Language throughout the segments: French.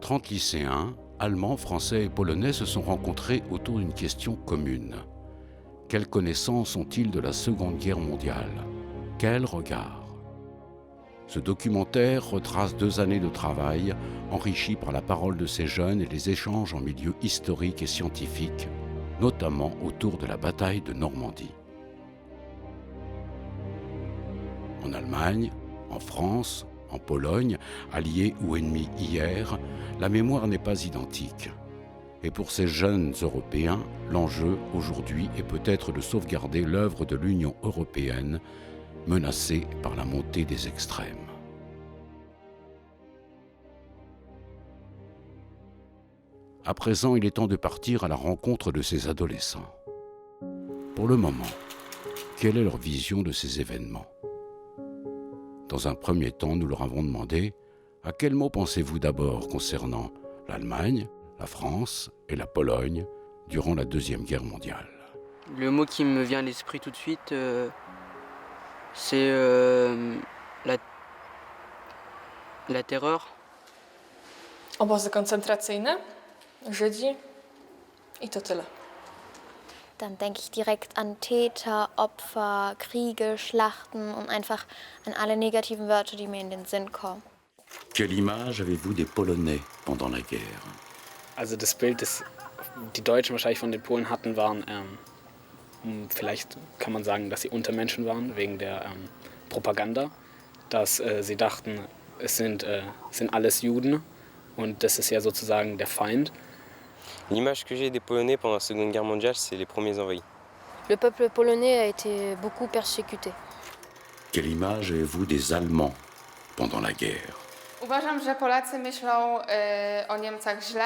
30 lycéens, allemands, français et polonais, se sont rencontrés autour d'une question commune. Quelles connaissances ont-ils de la Seconde Guerre mondiale ? Quel regard ? Ce documentaire retrace 2 années de travail, enrichi par la parole de ces jeunes et les échanges en milieu historique et scientifique, notamment autour de la bataille de Normandie. En Allemagne, en France, en Pologne, alliés ou ennemis hier, la mémoire n'est pas identique. Et pour ces jeunes Européens, l'enjeu aujourd'hui est peut-être de sauvegarder l'œuvre de l'Union européenne, menacée par la montée des extrêmes. À présent, il est temps de partir à la rencontre de ces adolescents. Pour le moment, quelle est leur vision de ces événements ? Dans un premier temps, nous leur avons demandé « À quel mot pensez-vous d'abord concernant l'Allemagne, la France et la Pologne durant la Deuxième Guerre mondiale ?» Le mot qui me vient à l'esprit tout de suite, c'est la terreur. Obozy koncentracyjne, Żydzi i to tyle. Dann denke ich direkt an Täter, Opfer, Kriege, Schlachten und einfach an alle negativen Wörter, die mir in den Sinn kommen. Quelle image avez-vous des Polonais pendant la guerre? Also das Bild, das die Deutschen wahrscheinlich von den Polen hatten, waren, vielleicht kann man sagen, dass sie Untermenschen waren, wegen der Propaganda, dass sie dachten, es sind alles Juden und das ist ja sozusagen der Feind. L'image que j'ai des Polonais pendant la Seconde Guerre mondiale, c'est les premiers envahis. Le peuple polonais a été beaucoup persécuté. Quelle image avez-vous des Allemands pendant la guerre? Uważam, że Polacy myślą o Niemcach źle,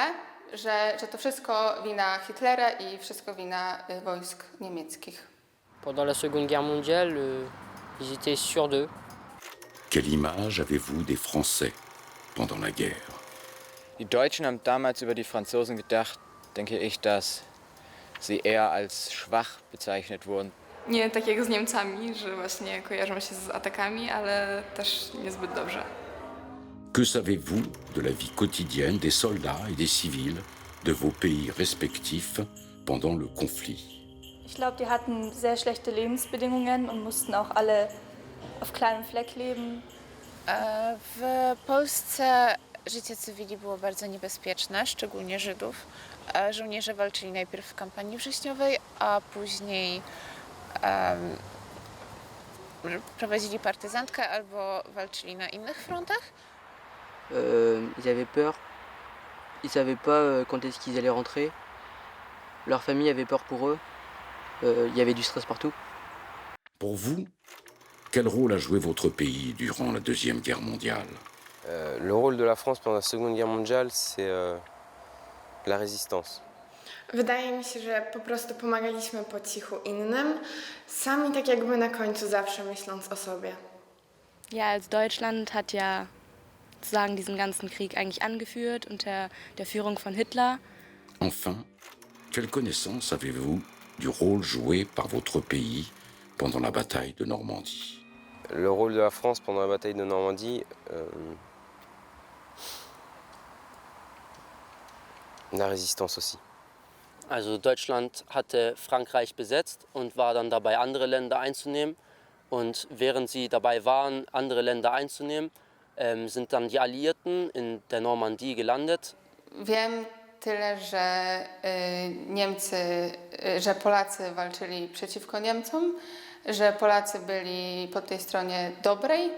że to wszystko wina Hitlera i wszystko wina wojsk niemieckich. Pendant la Seconde Guerre mondiale, ils étaient sûrs d'eux. Quelle image avez-vous des Français pendant la guerre? Die Deutschen haben damals über die Franzosen gedacht, denke ich, dass sie eher als schwach bezeichnet wurden. Nie tak jak z Niemcami, że właśnie kojarzą się z atakami, ale też niezbyt dobrze. Que savez-vous de la vie quotidienne des soldats et des civils de vos pays respectifs pendant le conflit? Ich glaube, die hatten sehr schlechte Lebensbedingungen und mussten auch alle auf kleinem Fleck leben. W Polsce życie cywili było bardzo niebezpieczne, szczególnie Żydów. Żołnierze walczyli najpierw w kampanii wrześniowej, a później prowadzili partyzantkę albo walczyli na innych frontach. Ils avaient peur, ils ne savaient pas quand est-ce qu'ils allaient rentrer. Leur famille avait peur pour eux, il y avait du stress partout. Pour vous, quel rôle a joué votre pays durant la Deuxième Guerre mondiale? Le rôle de la France pendant la Seconde Guerre mondiale, c'est la résistance. Wydaje mi się, że po prostu pomagaliśmy po cichu innym, sami tak jakby na końcu zawsze myśląc o sobie. Ja, also Deutschland hat ja sozusagen diesen ganzen Krieg eigentlich angeführt unter der Führung von Hitler. Enfin, quelle connaissance avez-vous du rôle joué par votre pays pendant la bataille de Normandie? Le rôle de la France pendant la bataille de Normandie, la résistance aussi. Also Deutschland hatte Frankreich besetzt und war dann dabei, andere Länder einzunehmen. Und während sie dabei waren, andere Länder einzunehmen, sind dann die Alliierten in der Normandie gelandet. Wiem tyle, że Polacy walczyli przeciwko Niemcom, że Polacy byli po tej stronie dobrej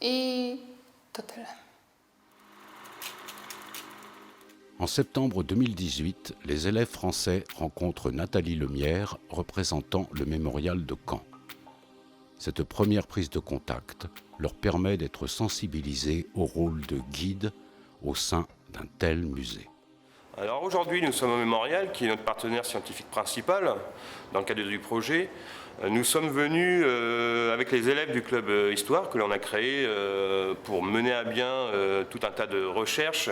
i to tyle. En septembre 2018, les élèves français rencontrent Nathalie Lemierre, représentant le mémorial de Caen. Cette première prise de contact leur permet d'être sensibilisés au rôle de guide au sein d'un tel musée. Alors aujourd'hui, nous sommes au Mémorial, qui est notre partenaire scientifique principal dans le cadre du projet. Nous sommes venus avec les élèves du club Histoire que l'on a créé pour mener à bien tout un tas de recherches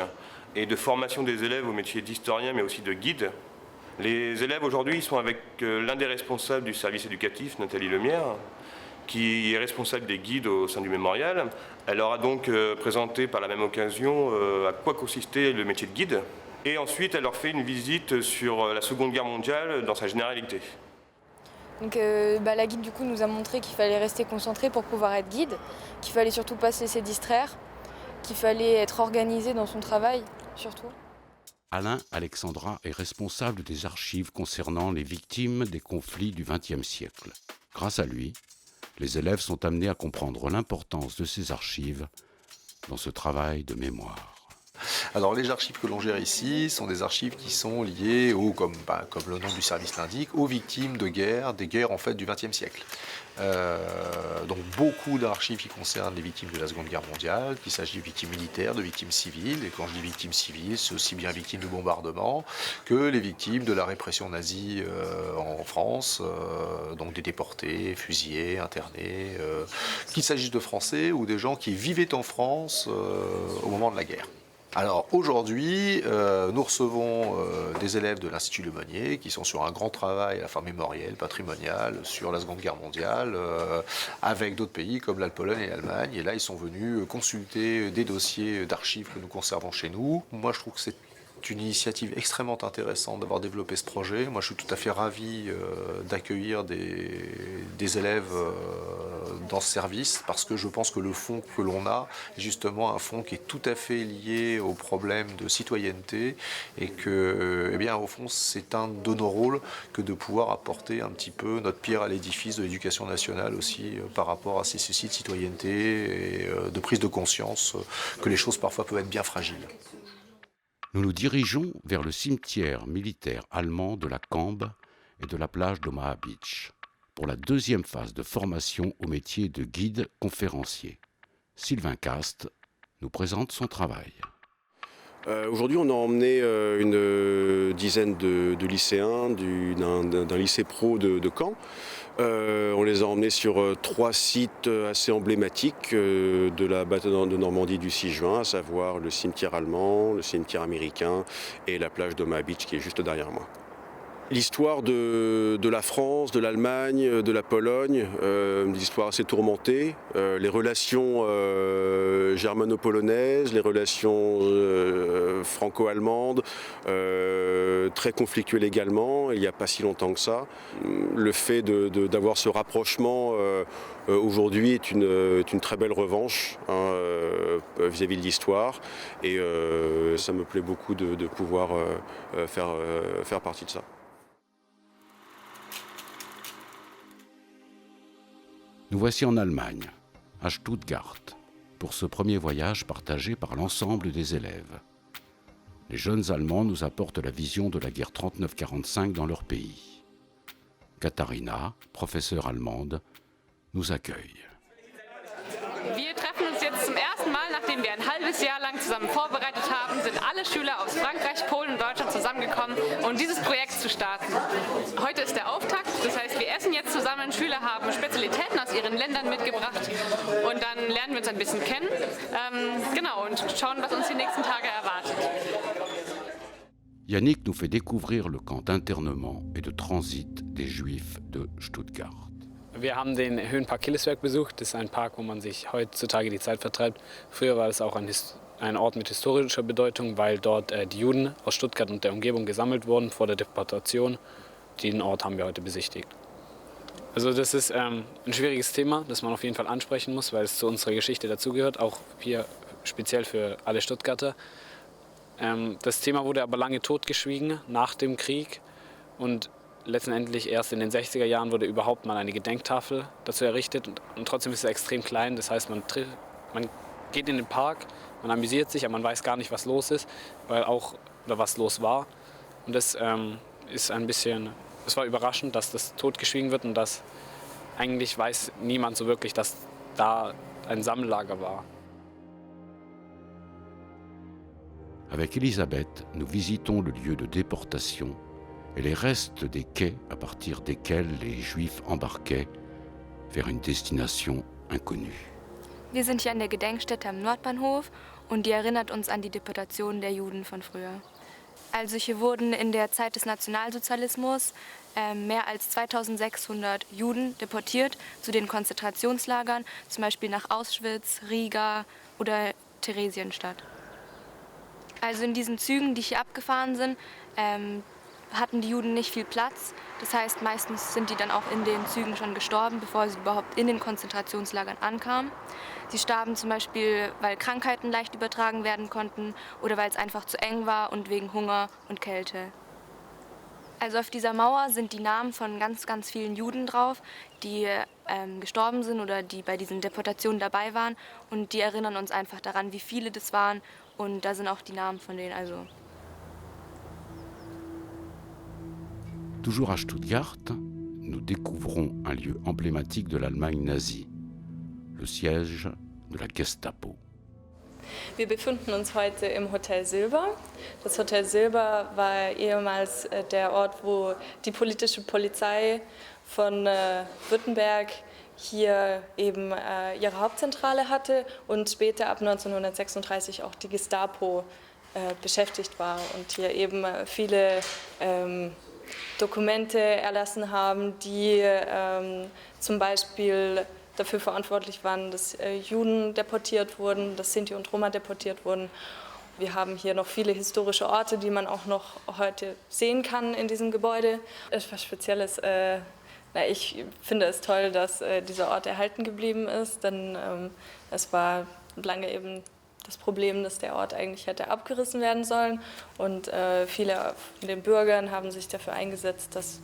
et de formation des élèves au métier d'historien mais aussi de guide. Les élèves aujourd'hui sont avec l'un des responsables du service éducatif, Nathalie Lemierre, qui est responsable des guides au sein du mémorial. Elle leur a donc présenté par la même occasion à quoi consistait le métier de guide. Et ensuite, elle leur fait une visite sur la Seconde Guerre mondiale dans sa généralité. Donc, la guide du coup nous a montré qu'il fallait rester concentré pour pouvoir être guide, qu'il fallait surtout pas se laisser distraire, qu'il fallait être organisé dans son travail surtout. Alain Alexandra est responsable des archives concernant les victimes des conflits du XXe siècle. Grâce à lui, les élèves sont amenés à comprendre l'importance de ces archives dans ce travail de mémoire. Alors les archives que l'on gère ici sont des archives qui sont liées comme le nom du service l'indique, aux victimes de guerre, des guerres en fait du XXe siècle. Donc beaucoup d'archives qui concernent les victimes de la Seconde Guerre mondiale, qu'il s'agit de victimes militaires, de victimes civiles, et quand je dis victimes civiles, c'est aussi bien victimes de bombardements que les victimes de la répression nazie en France, donc des déportés, fusillés, internés, qu'il s'agisse de Français ou des gens qui vivaient en France au moment de la guerre. Alors aujourd'hui, nous recevons des élèves de l'Institut Le Monnier qui sont sur un grand travail à la fois mémoriel, patrimonial, sur la Seconde Guerre mondiale, avec d'autres pays comme la Pologne et l'Allemagne. Et là, ils sont venus consulter des dossiers d'archives que nous conservons chez nous. Moi, je trouve que c'est une initiative extrêmement intéressante d'avoir développé ce projet. Moi, je suis tout à fait ravi d'accueillir des élèves dans ce service parce que je pense que le fonds que l'on a est justement un fonds qui est tout à fait lié au problème de citoyenneté et que, eh bien, au fond, c'est un de nos rôles que de pouvoir apporter un petit peu notre pierre à l'édifice de l'éducation nationale aussi par rapport à ces soucis de citoyenneté et de prise de conscience que les choses parfois peuvent être bien fragiles. Nous nous dirigeons vers le cimetière militaire allemand de la Cambe et de la plage d'Omaha Beach pour la deuxième phase de formation au métier de guide conférencier. Sylvain Cast nous présente son travail. Aujourd'hui, on a emmené une dizaine de lycéens d'un lycée pro de Caen. On les a emmenés sur 3 sites assez emblématiques de la bataille de Normandie du 6 juin, à savoir le cimetière allemand, le cimetière américain et la plage d'Omaha Beach qui est juste derrière moi. L'histoire de la France, de l'Allemagne, de la Pologne, une histoire assez tourmentée, les relations germano-polonaises, les relations franco-allemandes, très conflictuelles également, il n'y a pas si longtemps que ça. Le fait d'avoir ce rapprochement aujourd'hui est une très belle revanche vis-à-vis de l'histoire et ça me plaît beaucoup de pouvoir faire partie de ça. Nous voici en Allemagne, à Stuttgart, pour ce premier voyage partagé par l'ensemble des élèves. Les jeunes Allemands nous apportent la vision de la guerre 39-45 dans leur pays. Katharina, professeure allemande, nous accueille. Wir treffen uns jetzt zum ersten Mal, nachdem wir ein halbes Jahr lang zusammen vorbereitet haben, sind alle Schüler aus Frankreich, Polen und Deutschland zusammengekommen, um dieses Projekt zu starten. Heute ist der Auftakt, das heißt, wir essen jetzt zusammen, Schüler haben Spezialitäten aus ihren Ländern mitgebracht und dann lernen wir uns ein bisschen kennen, und schauen, was uns die nächsten Tage erwartet. Yannick nous fait découvrir le camp d'internement et de transit des Juifs de Stuttgart. Wir haben den Höhenpark Killesberg besucht. Das ist ein Park, wo man sich heutzutage die Zeit vertreibt. Früher war es auch ein Ort mit historischer Bedeutung, weil dort die Juden aus Stuttgart und der Umgebung gesammelt wurden vor der Deportation. Den Ort haben wir heute besichtigt. Also das ist ein schwieriges Thema, das man auf jeden Fall ansprechen muss, weil es zu unserer Geschichte dazugehört, auch hier speziell für alle Stuttgarter. Das Thema wurde aber lange totgeschwiegen nach dem Krieg und letztendlich erst in den 60er Jahren wurde überhaupt mal eine Gedenktafel dazu errichtet und trotzdem ist es extrem klein. Das heißt, man geht in den Park, man amüsiert sich, aber man weiß gar nicht, was los ist, oder was los war. Und das ist es war überraschend, dass das totgeschwiegen wird und dass eigentlich weiß niemand so wirklich, dass da ein Sammellager war. Avec Elisabeth, nous visitons le lieu de déportation et les restes des quais à partir desquels les Juifs embarquaient vers une destination inconnue. Wir sind hier an der Gedenkstätte am Nordbahnhof und die erinnert uns an die Deportation der Juden von früher. Also hier wurden in der Zeit des Nationalsozialismus mehr als 2600 Juden deportiert zu den Konzentrationslagern, zum Beispiel nach Auschwitz, Riga oder Theresienstadt. Also in diesen Zügen, die hier abgefahren sind, hatten die Juden nicht viel Platz. Das heißt, meistens sind die dann auch in den Zügen schon gestorben, bevor sie überhaupt in den Konzentrationslagern ankamen. Sie starben zum Beispiel, weil Krankheiten leicht übertragen werden konnten oder weil es einfach zu eng war und wegen Hunger und Kälte. Also auf dieser Mauer sind die Namen von ganz, ganz vielen Juden drauf, die gestorben sind oder die bei diesen Deportationen dabei waren. Und die erinnern uns einfach daran, wie viele das waren. Und da sind auch die Namen von denen. Also. Toujours à Stuttgart, nous découvrons un lieu emblématique de l'Allemagne nazie, le siège de la Gestapo. Wir befinden uns heute im Hotel Silber. Das Hotel Silber war ehemals der Ort, wo die politische Polizei von Württemberg hier eben ihre Hauptzentrale hatte und später ab 1936 auch die Gestapo beschäftigt war und hier eben viele Dokumente erlassen haben, die zum Beispiel dafür verantwortlich waren, dass Juden deportiert wurden, dass Sinti und Roma deportiert wurden. Wir haben hier noch viele historische Orte, die man auch noch heute sehen kann in diesem Gebäude. Etwas Spezielles, ich finde es toll, dass dieser Ort erhalten geblieben ist, denn es war lange eben das Problem, dass der Ort eigentlich hätte abgerissen werden sollen. Und viele von den Bürgern haben sich dafür eingesetzt, dass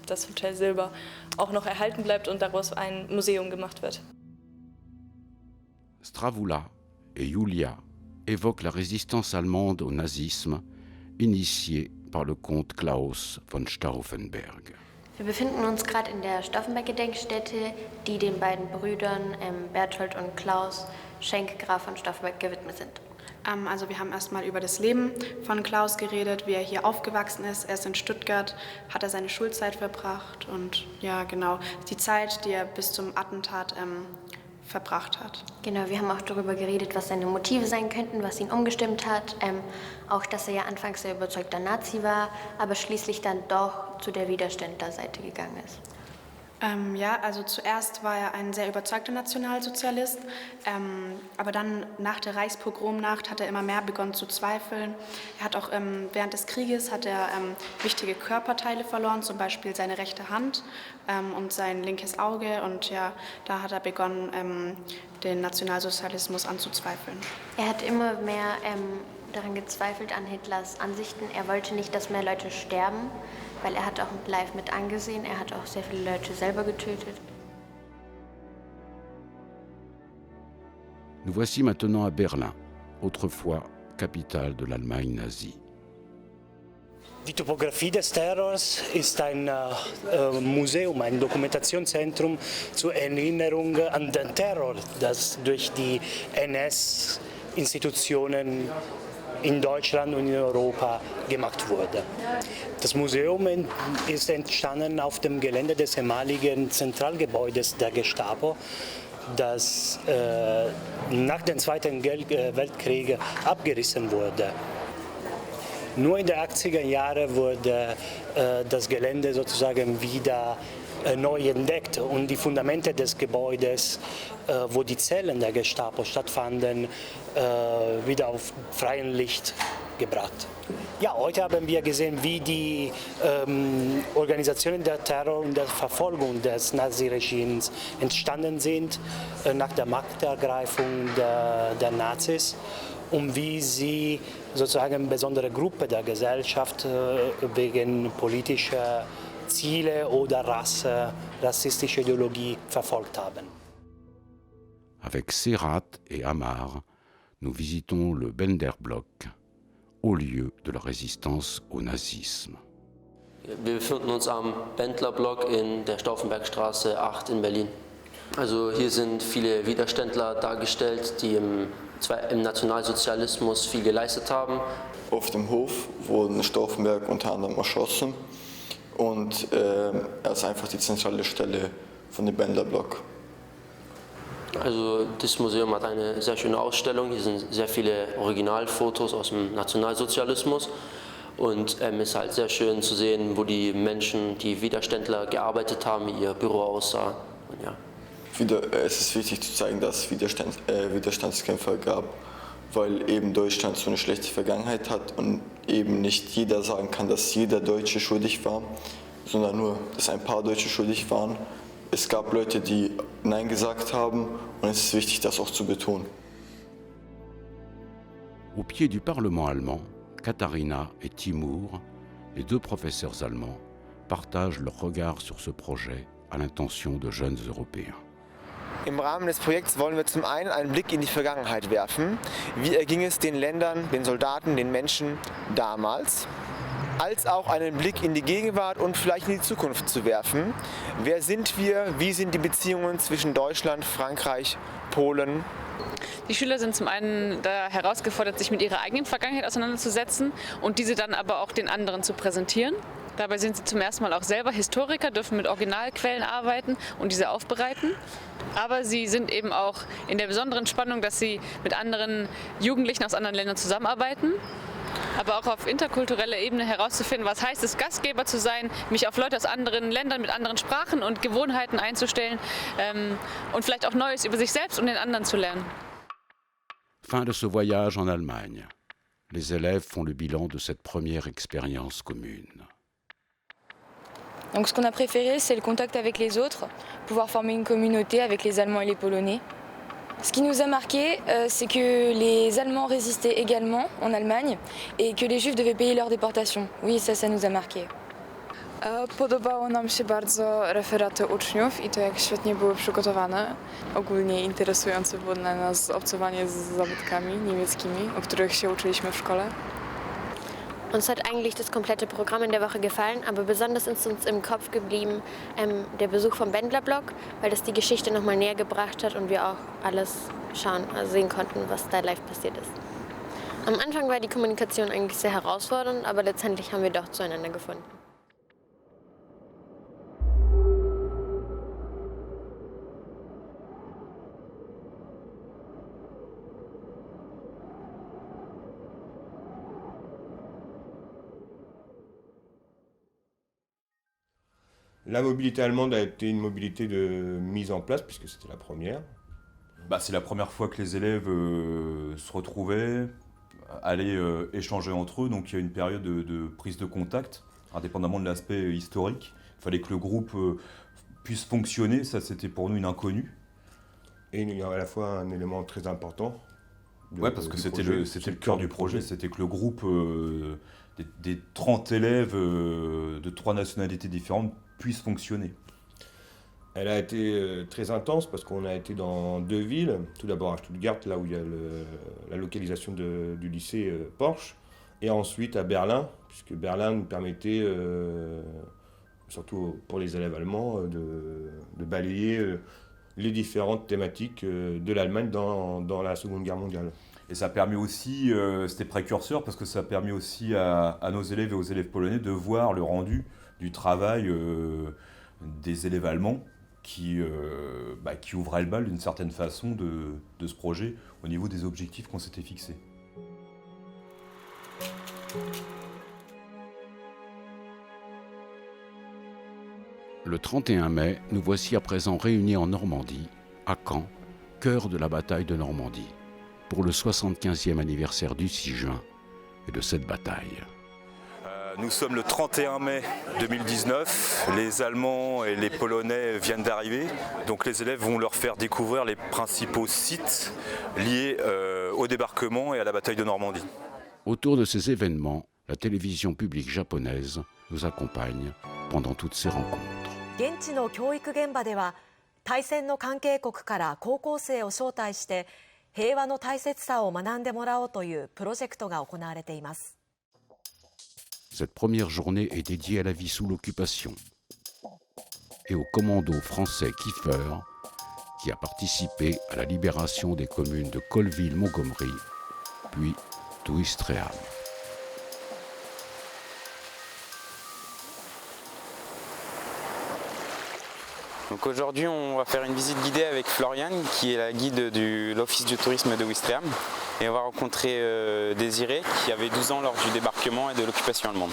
das Hotel Silber auch noch erhalten bleibt und daraus ein Museum gemacht wird. Stravula et Julia évoquent la résistance allemande au nazisme, initiée par le comte Klaus von Stauffenberg. Wir befinden uns gerade in der Stauffenberg-Gedenkstätte, die den beiden Brüdern Berthold und Klaus Schenk Graf von Stauffenberg gewidmet sind. Also wir haben erstmal über das Leben von Klaus geredet, wie er hier aufgewachsen ist. Er ist in Stuttgart, hat er seine Schulzeit verbracht und ja genau, die Zeit, die er bis zum Attentat verbracht hat. Genau, wir haben auch darüber geredet, was seine Motive sein könnten, was ihn umgestimmt hat. Auch, dass er ja anfangs sehr überzeugter Nazi war, aber schließlich dann doch zu der Widerständlerseite gegangen ist. Ja, also zuerst war er ein sehr überzeugter Nationalsozialist, aber dann nach der Reichspogromnacht hat er immer mehr begonnen zu zweifeln. Er hat auch während des Krieges hat er wichtige Körperteile verloren, zum Beispiel seine rechte Hand und sein linkes Auge, und ja, da hat er begonnen, den Nationalsozialismus anzuzweifeln. Er hat immer mehr daran gezweifelt, an Hitlers Ansichten. Er wollte nicht, dass mehr Leute sterben, weil er hat auch live mit angesehen. Er hat auch sehr viele Leute selber getötet. Nous voici maintenant à Berlin, autrefois capitale de l'Allemagne nazie. Die Topographie des Terrors ist ein Museum, ein Dokumentationszentrum zur Erinnerung an den Terror, das durch die NS-Institutionen in Deutschland und in Europa gemacht wurde. Das Museum ist entstanden auf dem Gelände des ehemaligen Zentralgebäudes der Gestapo, das nach dem Zweiten Weltkrieg abgerissen wurde. Nur in den 80er Jahren wurde das Gelände sozusagen wieder neu entdeckt und die Fundamente des Gebäudes, wo die Zellen der Gestapo stattfanden, wieder auf freiem Licht gebracht. Ja, heute haben wir gesehen, wie die Organisationen der Terror und der Verfolgung des Naziregimes entstanden sind nach der Machtergreifung der Nazis und wie sie sozusagen eine besondere Gruppe der Gesellschaft wegen politischer Ziele oder rassistische Ideologie verfolgt haben. Avec Serrat et Amar, nous visitons le Bender-Block, haut lieu de la résistance au nazisme. Wir befinden uns am Bendler-Block in der Stauffenbergstraße 8 in Berlin. Also hier sind viele Widerständler dargestellt, die im Nationalsozialismus viel geleistet haben. Auf dem Hof wurden Stauffenberg unter anderem erschossen und er ist einfach die zentrale Stelle von dem Bendler-Block. Also das Museum hat eine sehr schöne Ausstellung. Hier sind sehr viele Originalfotos aus dem Nationalsozialismus. Und ist halt sehr schön zu sehen, wo die Menschen, die Widerständler gearbeitet haben, wie ihr Büro aussah. Und ja. Es ist wichtig zu zeigen, dass es Widerstandskämpfer gab, weil eben Deutschland so eine schlechte Vergangenheit hat und eben nicht jeder sagen kann, dass jeder Deutsche schuldig war, sondern nur, dass ein paar Deutsche schuldig waren. Es gab Leute, die Nein gesagt haben und es ist wichtig, das auch zu betonen. Au pied du Parlement allemand, Katharina et Timur, les deux professeurs allemands, partagent leur regard sur ce projet à l'intention de jeunes Européens. Im Rahmen des Projekts wollen wir zum einen einen Blick in die Vergangenheit werfen. Wie erging es den Ländern, den Soldaten, den Menschen damals? Als auch einen Blick in die Gegenwart und vielleicht in die Zukunft zu werfen. Wer sind wir? Wie sind die Beziehungen zwischen Deutschland, Frankreich, Polen? Die Schüler sind zum einen da herausgefordert, sich mit ihrer eigenen Vergangenheit auseinanderzusetzen und diese dann aber auch den anderen zu präsentieren. Dabei sind sie zum ersten Mal auch selber Historiker, dürfen mit Originalquellen arbeiten und diese aufbereiten. Aber sie sind eben auch in der besonderen Spannung, dass sie mit anderen Jugendlichen aus anderen Ländern zusammenarbeiten. Aber auch auf interkultureller Ebene herauszufinden, was heißt es, Gastgeber zu sein, mich auf Leute aus anderen Ländern mit anderen Sprachen und Gewohnheiten einzustellen und vielleicht auch Neues über sich selbst und den anderen zu lernen. Fin de ce voyage en Allemagne. Les élèves font le bilan de cette première expérience commune. Donc ce qu'on a préféré, c'est le contact avec les autres, pouvoir former une communauté avec les Allemands et les Polonais. Ce qui nous a marqué, c'est que les Allemands résistaient également en Allemagne et que les Juifs devaient payer leur déportation. Oui, ça nous a marqué. Podobało nam się bardzo referaty uczniów i to, jak świetnie były przygotowane. Ogólnie interesujące było dla nas obcowanie z zabytkami niemieckimi, o których się uczyliśmy w szkole. Uns hat eigentlich das komplette Programm in der Woche gefallen, aber besonders ist uns im Kopf geblieben der Besuch vom Bendlerblock, weil das die Geschichte noch mal näher gebracht hat und wir auch alles sehen konnten, was da live passiert ist. Am Anfang war die Kommunikation eigentlich sehr herausfordernd, aber letztendlich haben wir doch zueinander gefunden. La mobilité allemande a été une mobilité de mise en place, puisque c'était la première. C'est la première fois que les élèves se retrouvaient, allaient échanger entre eux, donc il y a une période de prise de contact, indépendamment de l'aspect historique. Il fallait que le groupe puisse fonctionner, ça c'était pour nous une inconnue. Et il y a à la fois un élément très important. Ouais, parce que c'était le cœur du projet, c'était que le groupe des 30 élèves de 3 nationalités différentes puisse fonctionner. Elle a été très intense parce qu'on a été dans 2 villes. Tout d'abord à Stuttgart, là où il y a la localisation du lycée Porsche, et ensuite à Berlin, puisque Berlin nous permettait, surtout pour les élèves allemands, de balayer les différentes thématiques de l'Allemagne dans la Seconde Guerre mondiale. Et ça permet aussi, c'était précurseur, parce que ça permet aussi à nos élèves et aux élèves polonais de voir le rendu du travail des élèves allemands qui ouvraient le bal d'une certaine façon de ce projet au niveau des objectifs qu'on s'était fixés. Le 31 mai, nous voici à présent réunis en Normandie, à Caen, cœur de la bataille de Normandie, pour le 75e anniversaire du 6 juin et de cette bataille. Nous sommes le 31 mai 2019, les Allemands et les Polonais viennent d'arriver, donc les élèves vont leur faire découvrir les principaux sites liés au débarquement et à la bataille de Normandie. Autour de ces événements, la télévision publique japonaise nous accompagne pendant toutes ces rencontres. 現地の教育現場では大戦の関係国から高校生を招待して平和の大切さを学んでもらおうというプロジェクトが行われています。Cette première journée est dédiée à la vie sous l'occupation et au commando français Kiefer qui a participé à la libération des communes de Colville-Montgomery puis d'Ouistreham. Donc aujourd'hui, on va faire une visite guidée avec Floriane, qui est la guide de l'Office du tourisme de Ouistreham. Et on va rencontrer Désiré, qui avait 12 ans lors du débarquement et de l'occupation allemande.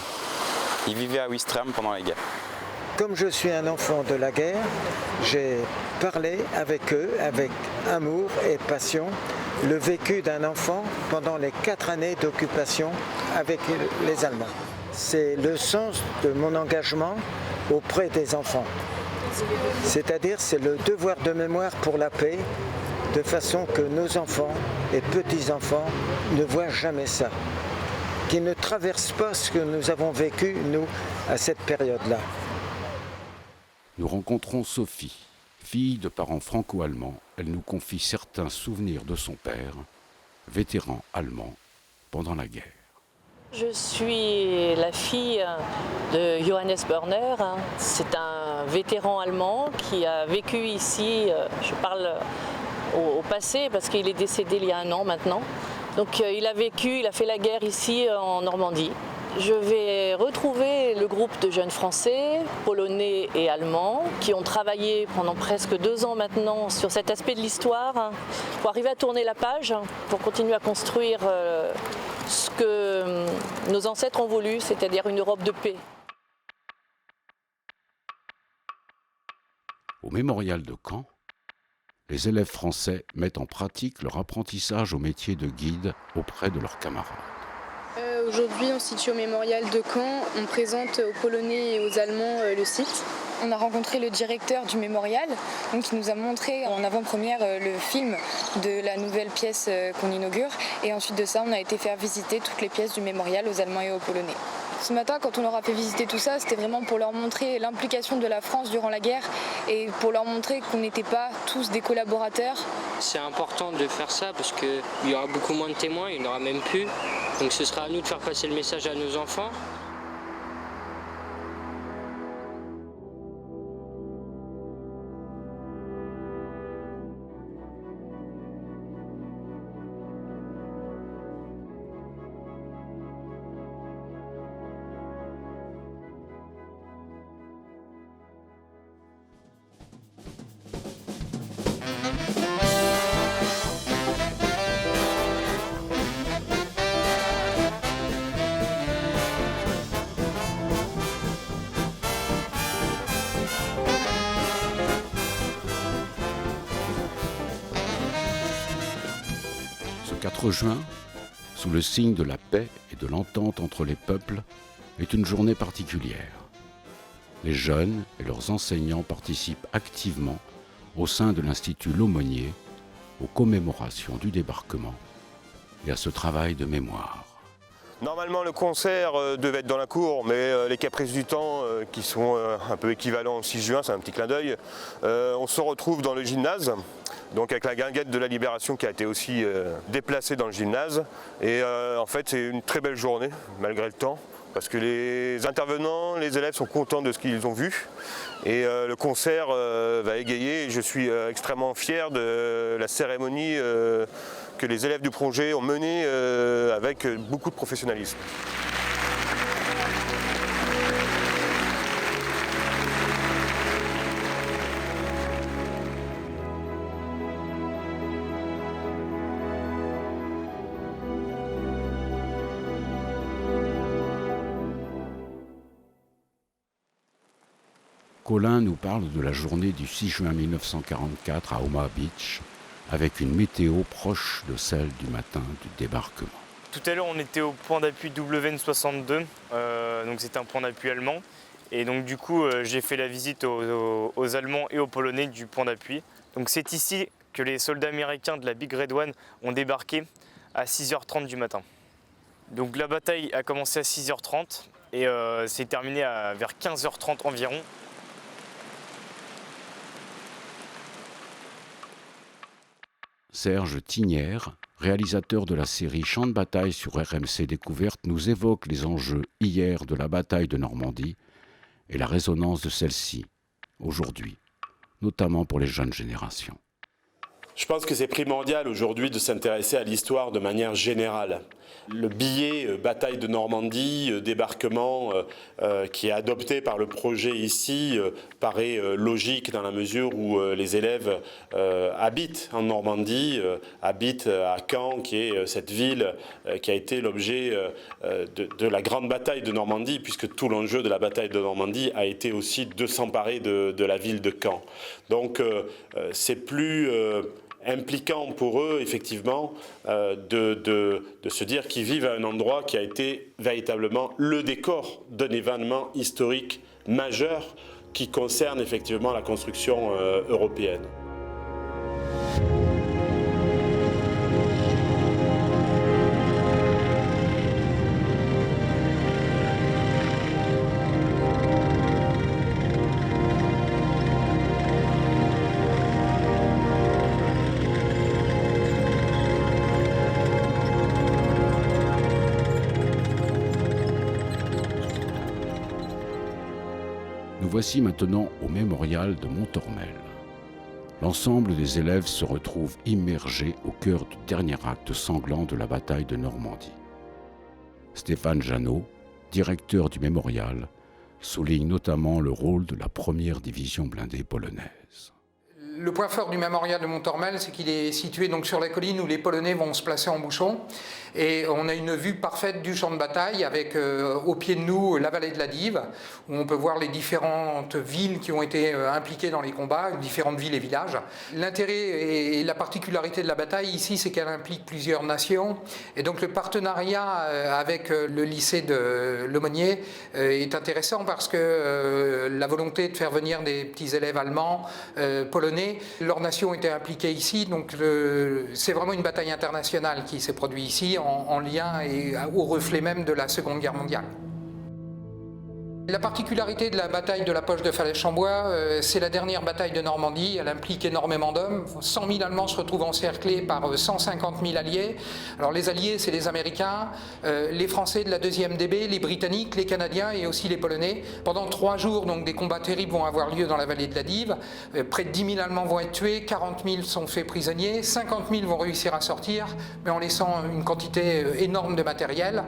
Il vivait à Ouistreham pendant la guerre. Comme je suis un enfant de la guerre, j'ai parlé avec eux, avec amour et passion, le vécu d'un enfant pendant les 4 années d'occupation avec les Allemands. C'est le sens de mon engagement auprès des enfants. C'est-à-dire, c'est le devoir de mémoire pour la paix, de façon que nos enfants et petits-enfants ne voient jamais ça. Qu'ils ne traversent pas ce que nous avons vécu, nous, à cette période-là. Nous rencontrons Sophie, fille de parents franco-allemands. Elle nous confie certains souvenirs de son père, vétéran allemand, pendant la guerre. Je suis la fille de Johannes Börner. C'est un vétéran allemand qui a vécu ici, je parle au passé parce qu'il est décédé il y a 1 an maintenant. Donc il a fait la guerre ici en Normandie. Je vais retrouver le groupe de jeunes Français, Polonais et Allemands qui ont travaillé pendant presque 2 ans maintenant sur cet aspect de l'histoire pour arriver à tourner la page, pour continuer à construire ce que nos ancêtres ont voulu, c'est-à-dire une Europe de paix. Au mémorial de Caen, les élèves français mettent en pratique leur apprentissage au métier de guide auprès de leurs camarades. Aujourd'hui, on se situe au mémorial de Caen. On présente aux Polonais et aux Allemands le site. On a rencontré le directeur du mémorial, donc qui nous a montré en avant-première le film de la nouvelle pièce qu'on inaugure. Et ensuite de ça, on a été faire visiter toutes les pièces du mémorial aux Allemands et aux Polonais. Ce matin, quand on leur a fait visiter tout ça, c'était vraiment pour leur montrer l'implication de la France durant la guerre et pour leur montrer qu'on n'était pas tous des collaborateurs. C'est important de faire ça parce qu'il y aura beaucoup moins de témoins, il n'y en aura même plus. Donc ce sera à nous de faire passer le message à nos enfants. Ce 4 juin, sous le signe de la paix et de l'entente entre les peuples, est une journée particulière. Les jeunes et leurs enseignants participent activement au sein de l'Institut L'Aumônier aux commémorations du débarquement et à ce travail de mémoire. Normalement, le concert devait être dans la cour, mais les caprices du temps, qui sont un peu équivalents au 6 juin, c'est un petit clin d'œil, on se retrouve dans le gymnase, donc avec la guinguette de la Libération qui a été aussi déplacée dans le gymnase. Et en fait, c'est une très belle journée, malgré le temps, parce que les intervenants, les élèves sont contents de ce qu'ils ont vu. Et le concert va égayer. Et je suis extrêmement fier de la cérémonie que les élèves du projet ont menée avec beaucoup de professionnalisme. Colin nous parle de la journée du 6 juin 1944 à Omaha Beach, avec une météo proche de celle du matin du débarquement. Tout à l'heure, on était au point d'appui WN62, donc c'est un point d'appui allemand. Et donc du coup, j'ai fait la visite aux Allemands et aux Polonais du point d'appui. Donc c'est ici que les soldats américains de la Big Red One ont débarqué à 6h30 du matin. Donc la bataille a commencé à 6h30 et s'est terminée vers 15h30 environ. Serge Tignière, réalisateur de la série Champs de bataille sur RMC Découverte, nous évoque les enjeux hier de la bataille de Normandie et la résonance de celle-ci, aujourd'hui, notamment pour les jeunes générations. Je pense que c'est primordial aujourd'hui de s'intéresser à l'histoire de manière générale. Le billet bataille de Normandie, débarquement, qui est adopté par le projet ici, paraît logique dans la mesure où les élèves habitent en Normandie, habitent à Caen, qui est cette ville qui a été l'objet de la grande bataille de Normandie, puisque tout l'enjeu de la bataille de Normandie a été aussi de s'emparer de la ville de Caen. Donc c'est plus impliquant pour eux, effectivement, de se dire qu'ils vivent à un endroit qui a été véritablement le décor d'un événement historique majeur qui concerne effectivement la construction européenne. Nous voici maintenant au mémorial de Montormel. L'ensemble des élèves se retrouvent immergés au cœur du dernier acte sanglant de la bataille de Normandie. Stéphane Jeannot, directeur du mémorial, souligne notamment le rôle de la première division blindée polonaise. Le point fort du mémorial de Montormel, c'est qu'il est situé donc sur la colline où les Polonais vont se placer en bouchon. Et on a une vue parfaite du champ de bataille avec au pied de nous la vallée de la Dive, où on peut voir les différentes villes qui ont été impliquées dans les combats, différentes villes et villages. L'intérêt et la particularité de la bataille ici, c'est qu'elle implique plusieurs nations. Et donc le partenariat avec le lycée de L'aumônier est intéressant parce que la volonté de faire venir des petits élèves allemands, polonais, leurs nations étaient impliquées ici, donc c'est vraiment une bataille internationale qui s'est produite ici en lien et au reflet même de la Seconde Guerre mondiale. La particularité de la bataille de la Poche de Falaise-Chambois, c'est la dernière bataille de Normandie. Elle implique énormément d'hommes. 100 000 Allemands se retrouvent encerclés par 150 000 alliés. Alors les alliés, c'est les Américains, les Français de la 2e DB, les Britanniques, les Canadiens et aussi les Polonais. Pendant 3 jours, donc, des combats terribles vont avoir lieu dans la vallée de la Dive. Près de 10 000 Allemands vont être tués, 40 000 sont faits prisonniers, 50 000 vont réussir à sortir, mais en laissant une quantité énorme de matériel,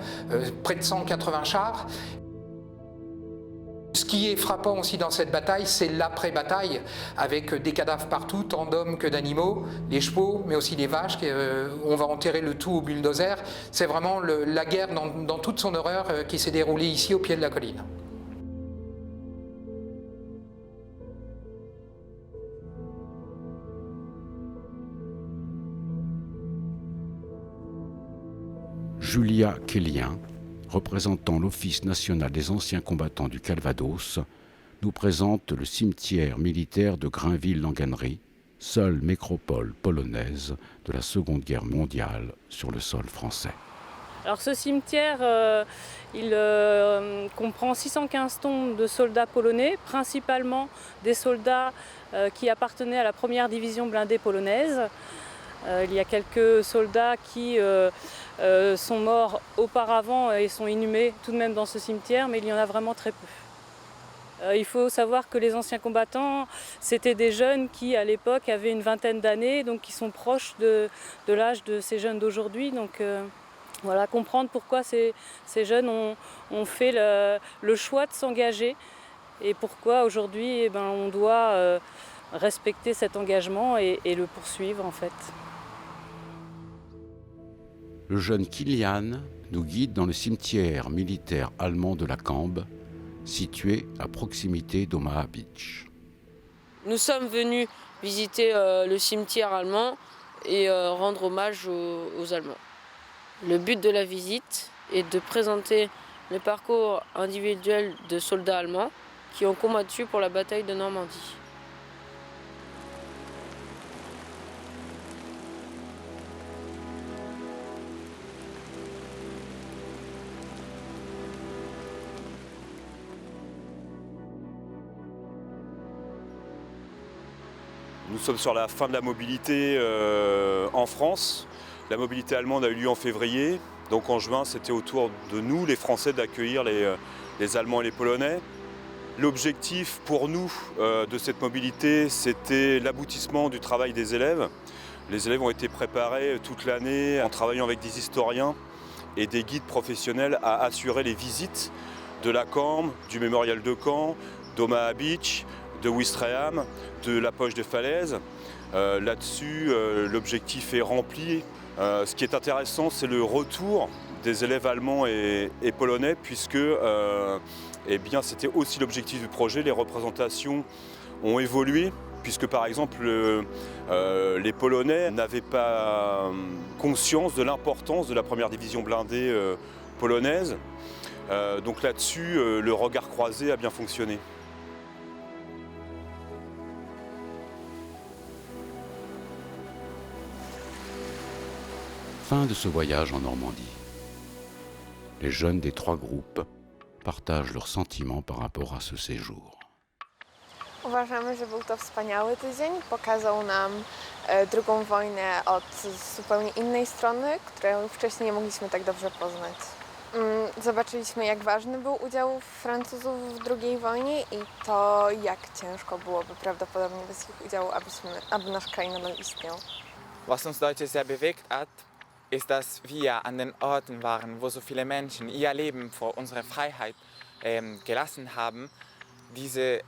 près de 180 chars. Ce qui est frappant aussi dans cette bataille, c'est l'après-bataille, avec des cadavres partout, tant d'hommes que d'animaux, les chevaux, mais aussi les vaches, on va enterrer le tout au bulldozer. C'est vraiment la guerre dans toute son horreur qui s'est déroulée ici au pied de la colline. Julia Kellien, représentant l'Office national des anciens combattants du Calvados, nous présente le cimetière militaire de Grainville-Langannerie, seule nécropole polonaise de la Seconde Guerre mondiale sur le sol français. Alors ce cimetière, il comprend 615 tombes de soldats polonais, principalement des soldats qui appartenaient à la première division blindée polonaise. Il y a quelques soldats qui sont morts auparavant et sont inhumés tout de même dans ce cimetière, mais il y en a vraiment très peu. Il faut savoir que les anciens combattants, c'était des jeunes qui, à l'époque, avaient une vingtaine d'années, donc qui sont proches de l'âge de ces jeunes d'aujourd'hui. Donc voilà, comprendre pourquoi ces jeunes ont fait le choix de s'engager et pourquoi aujourd'hui on doit respecter cet engagement et le poursuivre en fait. Le jeune Kilian nous guide dans le cimetière militaire allemand de la Cambe, situé à proximité d'Omaha Beach. Nous sommes venus visiter le cimetière allemand et rendre hommage aux Allemands. Le but de la visite est de présenter le parcours individuel de soldats allemands qui ont combattu pour la bataille de Normandie. Nous sommes sur la fin de la mobilité en France. La mobilité allemande a eu lieu en février. Donc en juin, c'était au tour de nous, les Français, d'accueillir les Allemands et les Polonais. L'objectif pour nous de cette mobilité, c'était l'aboutissement du travail des élèves. Les élèves ont été préparés toute l'année en travaillant avec des historiens et des guides professionnels à assurer les visites de la Cambre, du mémorial de Caen, d'Omaha Beach, de Ouistreham, de la Poche des Falaises. Là-dessus, l'objectif est rempli. Ce qui est intéressant, c'est le retour des élèves allemands et polonais, puisque eh bien, c'était aussi l'objectif du projet. Les représentations ont évolué, puisque par exemple les Polonais n'avaient pas conscience de l'importance de la première division blindée polonaise. Donc là-dessus, le regard croisé a bien fonctionné. Fin de ce voyage en Normandie. Les jeunes des 3 groupes partagent leurs sentiments par rapport à ce séjour. Uważamy, że był to wspaniały tydzień. Pokazał nam II wojnę od zupełnie innej strony, którą wcześniej nie mogliśmy tak dobrze poznać. Zobaczyliśmy, jak ważny był udział Francuzów w II wojnie i to, jak ciężko byłoby prawdopodobnie bez ich udziału, aby nasz kraj nadal istniał. Was uns Deutsche sehr bewegt hat, ist, dass wir an den Orten waren, wo so viele Menschen ihr Leben vor unsere Freiheit gelassen haben. Diese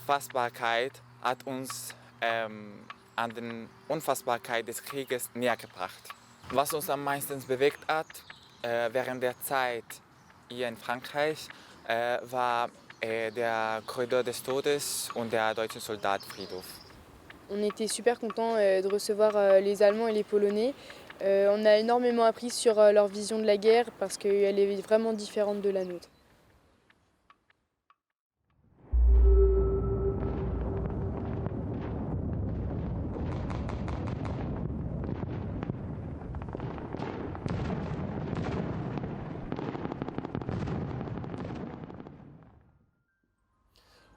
Fassbarkeit hat uns an die Unfassbarkeit des Krieges näher gebracht. Was uns am meisten bewegt hat während der Zeit hier in Frankreich, war der Korridor des Todes und der deutsche Soldatenfriedhof. On était super contents de recevoir les Allemands et les Polonais. On a énormément appris sur leur vision de la guerre parce qu'elle est vraiment différente de la nôtre.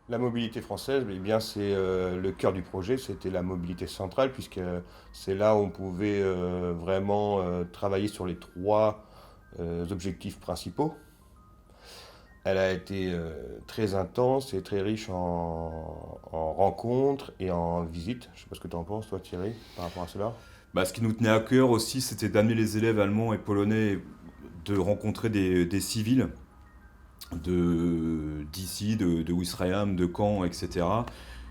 La mobilité française, eh bien, c'est le cœur du projet, c'était la mobilité centrale, puisque c'est là où on pouvait vraiment travailler sur les 3 objectifs principaux. Elle a été très intense et très riche en rencontres et en visites. Je ne sais pas ce que tu en penses, toi Thierry, par rapport à cela. Ce qui nous tenait à cœur aussi, c'était d'amener les élèves allemands et polonais, de rencontrer des civils d'ici, de Ouistreham, de Caen, etc.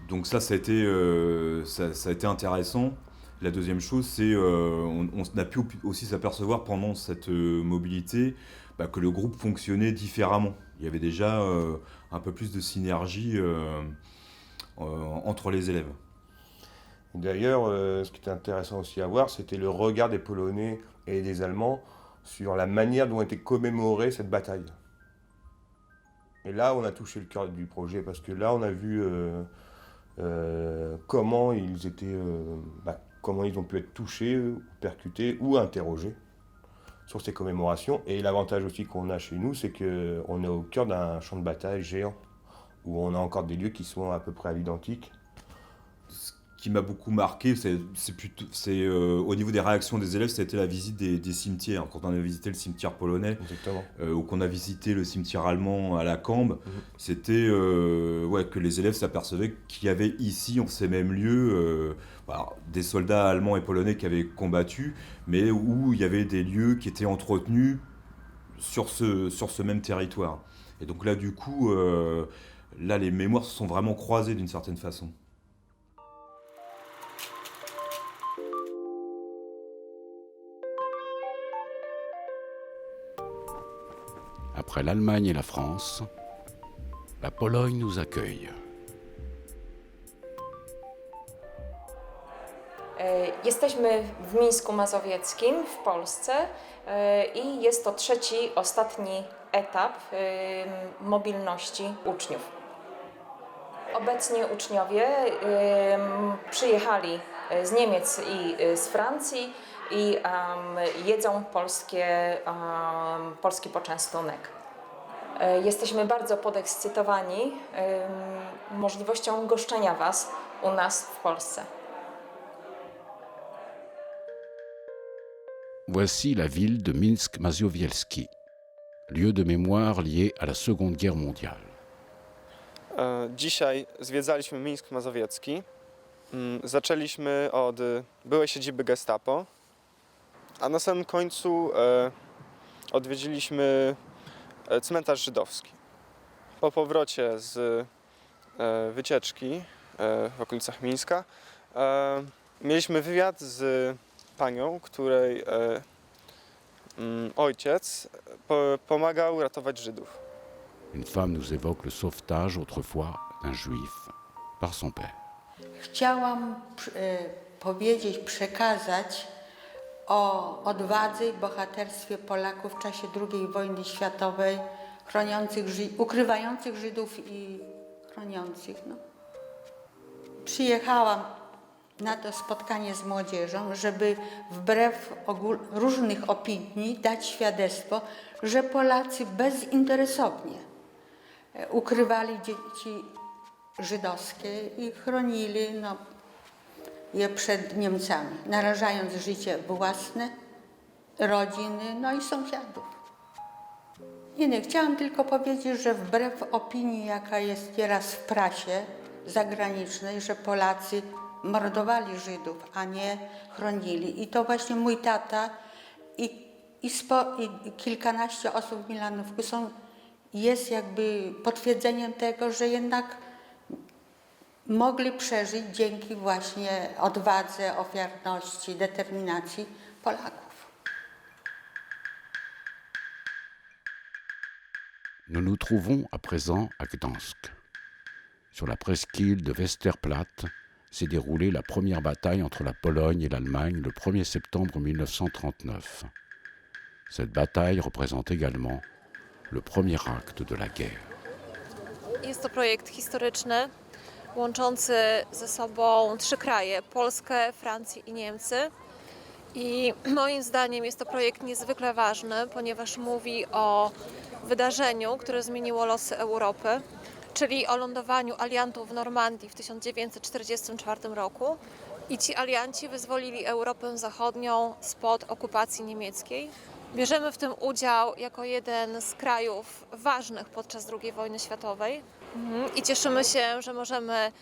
Donc ça a été intéressant. La deuxième chose, c'est on a pu aussi s'apercevoir pendant cette mobilité que le groupe fonctionnait différemment. Il y avait déjà un peu plus de synergie entre les élèves. D'ailleurs, ce qui était intéressant aussi à voir, c'était le regard des Polonais et des Allemands sur la manière dont était commémorée cette bataille. Et là, on a touché le cœur du projet, parce que là, on a vu comment ils ont pu être touchés, percutés ou interrogés sur ces commémorations. Et l'avantage aussi qu'on a chez nous, c'est qu'on est au cœur d'un champ de bataille géant, où on a encore des lieux qui sont à peu près à l'identique. Ce qui m'a beaucoup marqué, c'est au niveau des réactions des élèves, c'était la visite des cimetières. Quand on a visité le cimetière polonais, ou qu'on a visité le cimetière allemand à la Cambre, c'était que les élèves s'apercevaient qu'il y avait ici, en ces mêmes lieux, des soldats allemands et polonais qui avaient combattu, mais où il y avait des lieux qui étaient entretenus sur ce même territoire. Et donc là, du coup, les mémoires se sont vraiment croisées d'une certaine façon. Après l'Allemagne et la France, la Pologne nous accueille. Jesteśmy w Mińsku Mazowieckim w Polsce i jest to ostatni etap mobilności uczniów. Obecnie uczniowie przyjechali z Niemiec i z Francji i jedzą polski poczęstunek. Jesteśmy bardzo podekscytowani możliwością goszczenia Was u nas w Polsce. Voici la ville de Minsk-Mazowiecki, lieu de mémoire lié à la Seconde Guerre mondiale. Dzisiaj zwiedzaliśmy Mińsk Mazowiecki. Zaczęliśmy od byłej siedziby Gestapo, a na samym końcu odwiedziliśmy cmentarz żydowski. Po powrocie z wycieczki w okolicach Mińska mieliśmy wywiad z panią, której ojciec pomagał ratować Żydów. Une femme nous évoque le sauvetage autrefois d'un juif par son père. Chciałam powiedzieć, przekazać o odwadze i bohaterstwie Polaków w czasie II wojny światowej, ukrywających Żydów i chroniących. No. Przyjechałam na to spotkanie z młodzieżą, żeby wbrew różnych opinii dać świadectwo, że Polacy bezinteresownie ukrywali dzieci żydowskie i chronili je przed Niemcami, narażając życie własne, rodziny, i sąsiadów. Nie, chciałam tylko powiedzieć, że wbrew opinii, jaka jest teraz w prasie zagranicznej, że Polacy mordowali Żydów, a nie chronili. I to właśnie mój tata i kilkanaście osób w Milanówku jest jakby potwierdzeniem tego, że jednak mogli przeżyć dzięki właśnie odwadze, ofiarności, determinacji Polaków. Nous nous trouvons à présent à Gdansk. Sur la presqu'île de Westerplatte s'est déroulée la première bataille entre la Pologne et l'Allemagne le 1er septembre 1939. Cette bataille représente également le premier acte de la guerre. Jest to projekt historyczny, łączący ze sobą 3 kraje, Polskę, Francję i Niemcy. I moim zdaniem jest to projekt niezwykle ważny, ponieważ mówi o wydarzeniu, które zmieniło losy Europy, czyli o lądowaniu aliantów w Normandii w 1944 roku. I ci alianci wyzwolili Europę Zachodnią spod okupacji niemieckiej. Bierzemy w tym udział jako jeden z krajów ważnych podczas II wojny światowej i cieszymy się, że możemy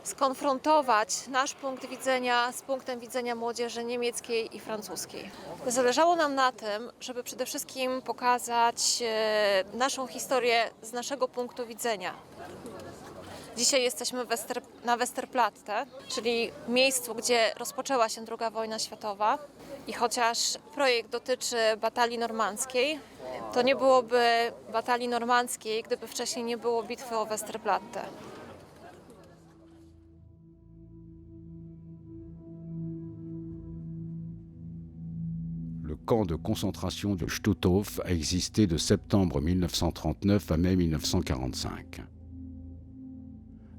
skonfrontować nasz punkt widzenia z punktem widzenia młodzieży niemieckiej i francuskiej. Zależało nam na tym, żeby przede wszystkim pokazać naszą historię z naszego punktu widzenia. Dzisiaj jesteśmy na Westerplatte, czyli miejscu, gdzie rozpoczęła się II wojna światowa. I chociaż projekt dotyczy batalii normandzkiej, to nie byłoby batalii normandzkiej, gdyby wcześniej nie było bitwy o Westerplatte. Le camp de concentration de Stutthof a existé de septembre 1939 à mai 1945.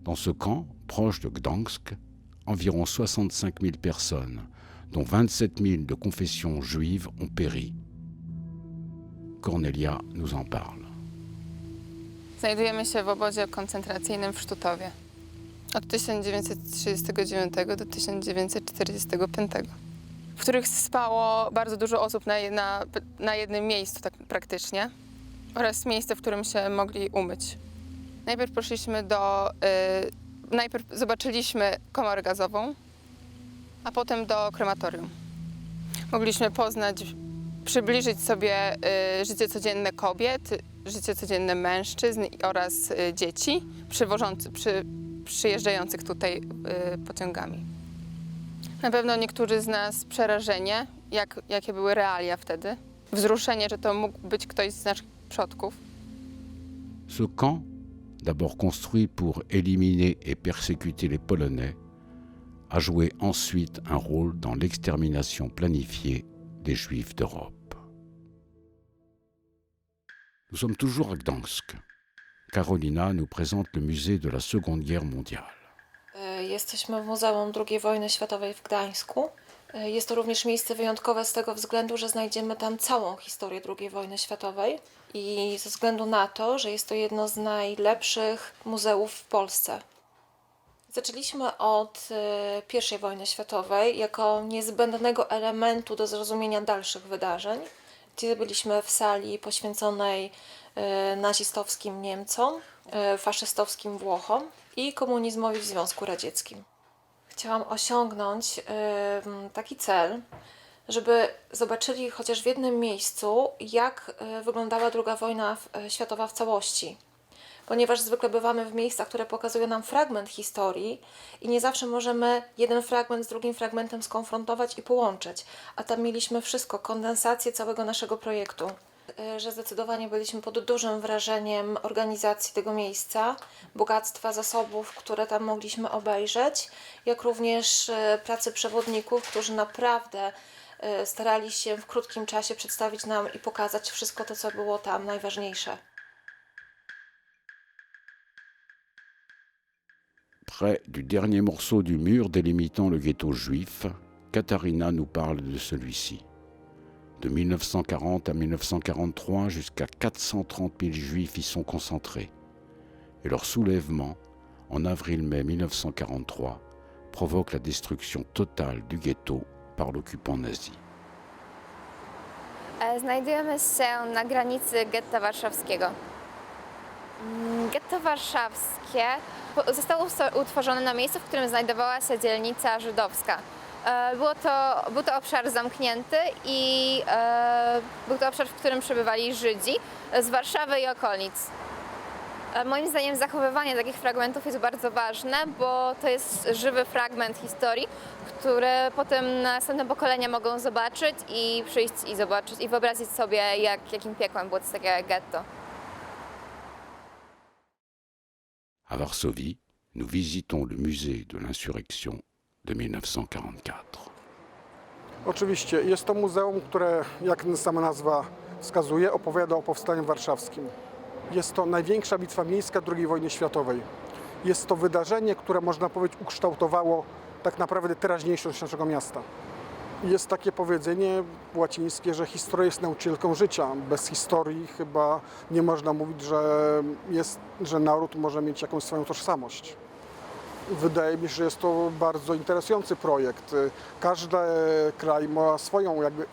Dans ce camp, proche de Gdansk, environ 65 000 personnes, dont 27 000 de confession juive, ont péri. Cornelia nous en parle. Znajdujemy się w obozie koncentracyjnym w Sztutowie od 1939 do 1945, w których spało bardzo dużo osób na jednym miejscu tak praktycznie oraz miejsce, w którym się mogli umyć. Najpierw zobaczyliśmy komorę gazową, a potem do krematorium. Mogliśmy przybliżyć sobie życie codzienne kobiet, życie codzienne mężczyzn oraz dzieci przyjeżdżających tutaj pociągami. Na pewno niektórzy z nas przerażenie, jakie były realia wtedy, wzruszenie, że to mógł być ktoś z naszych przodków. Ce camp, d'abord construit pour éliminer et persécuter les Polonais, a joué ensuite un rôle dans l'extermination planifiée des Juifs d'Europe. Nous sommes toujours à Gdansk. Karolina nous présente le musée de la Seconde Guerre mondiale. Jesteśmy w Muzeum II wojny światowej w Gdańsku. Jest to również miejsce wyjątkowe z tego względu, że znajdziemy tam całą historię II wojny światowej i ze względu na to, że jest to jedno z najlepszych muzeów w Polsce. Zaczęliśmy od I wojny światowej jako niezbędnego elementu do zrozumienia dalszych wydarzeń. Gdzie byliśmy w sali poświęconej nazistowskim Niemcom, faszystowskim Włochom i komunizmowi w Związku Radzieckim. Chciałam osiągnąć taki cel, żeby zobaczyli chociaż w jednym miejscu, jak wyglądała II wojna światowa w całości. Ponieważ zwykle bywamy w miejscach, które pokazują nam fragment historii i nie zawsze możemy jeden fragment z drugim fragmentem skonfrontować i połączyć. A tam mieliśmy wszystko, kondensację całego naszego projektu. Że zdecydowanie byliśmy pod dużym wrażeniem organizacji tego miejsca, bogactwa zasobów, które tam mogliśmy obejrzeć, jak również pracy przewodników, którzy naprawdę starali się w krótkim czasie przedstawić nam i pokazać wszystko to, co było tam najważniejsze. Près du dernier morceau du mur délimitant le ghetto juif, Katharina nous parle de celui-ci. De 1940 à 1943, jusqu'à 430 000 juifs y sont concentrés. Et leur soulèvement, en avril-mai 1943, provoque la destruction totale du ghetto par l'occupant nazi. Znajdujemy się na granicy getta warszawskiego. Getto warszawskie zostało utworzone na miejscu, w którym znajdowała się dzielnica żydowska. Był to obszar zamknięty i był to obszar, w którym przebywali Żydzi z Warszawy i okolic. Moim zdaniem zachowywanie takich fragmentów jest bardzo ważne, bo to jest żywy fragment historii, który potem następne pokolenia mogą zobaczyć i przyjść i zobaczyć i wyobrazić sobie, jakim piekłem było to takie getto. À Varsovie, nous visitons le musée de l'insurrection de 1944. Oczywiście jest to muzeum, które, jak sama nazwa wskazuje, opowiada o powstaniu warszawskim. Jest to największa bitwa miejska II wojny światowej. Jest to wydarzenie, które można powiedzieć ukształtowało tak naprawdę teraźniejszość naszego miasta. Jest takie powiedzenie łacińskie, że historia jest nauczycielką życia. Bez historii chyba nie można mówić, że naród może mieć jakąś swoją tożsamość. Wydaje mi się, że jest to bardzo interesujący projekt. Każdy kraj ma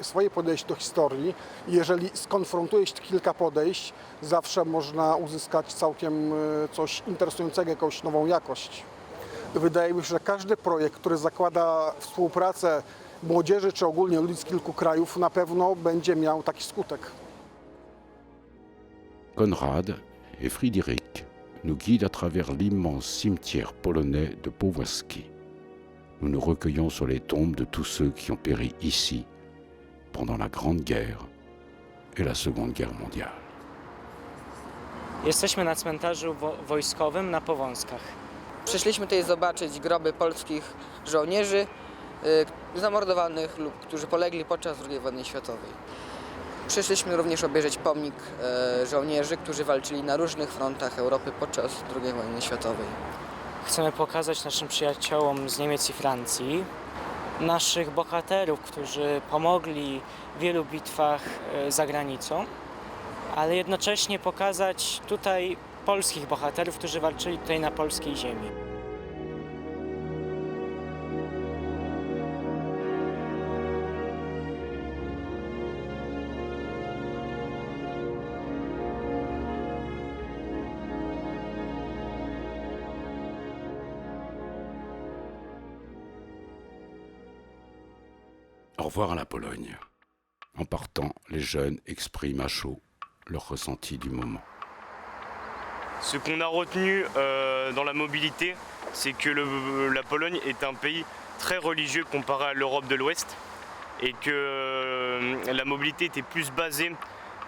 swoje podejście do historii i jeżeli skonfrontuje się kilka podejść, zawsze można uzyskać całkiem coś interesującego, jakąś nową jakość. Wydaje mi się, że każdy projekt, który zakłada współpracę młodzieży czy ogólnie ludzi z kilku krajów, na pewno będzie miał taki skutek. Konrad et Frédéric nous guident à travers l'immense cimetière polonais de Powązki. Nous nous recueillons sur les tombes de tous ceux qui ont péri ici pendant la Grande Guerre et la Seconde Guerre mondiale. Jesteśmy na cmentarzu wojskowym na Powązkach. Przyszliśmy tutaj zobaczyć groby polskich żołnierzy zamordowanych lub którzy polegli podczas II wojny światowej. Przyszliśmy również obejrzeć pomnik żołnierzy, którzy walczyli na różnych frontach Europy podczas II wojny światowej. Chcemy pokazać naszym przyjaciołom z Niemiec i Francji naszych bohaterów, którzy pomogli w wielu bitwach za granicą, ale jednocześnie pokazać tutaj polskich bohaterów, którzy walczyli tutaj na polskiej ziemi. Au revoir à la Pologne. En partant, les jeunes expriment à chaud leur ressenti du moment. Ce qu'on a retenu dans la mobilité, c'est que la Pologne est un pays très religieux comparé à l'Europe de l'Ouest et que la mobilité était plus basée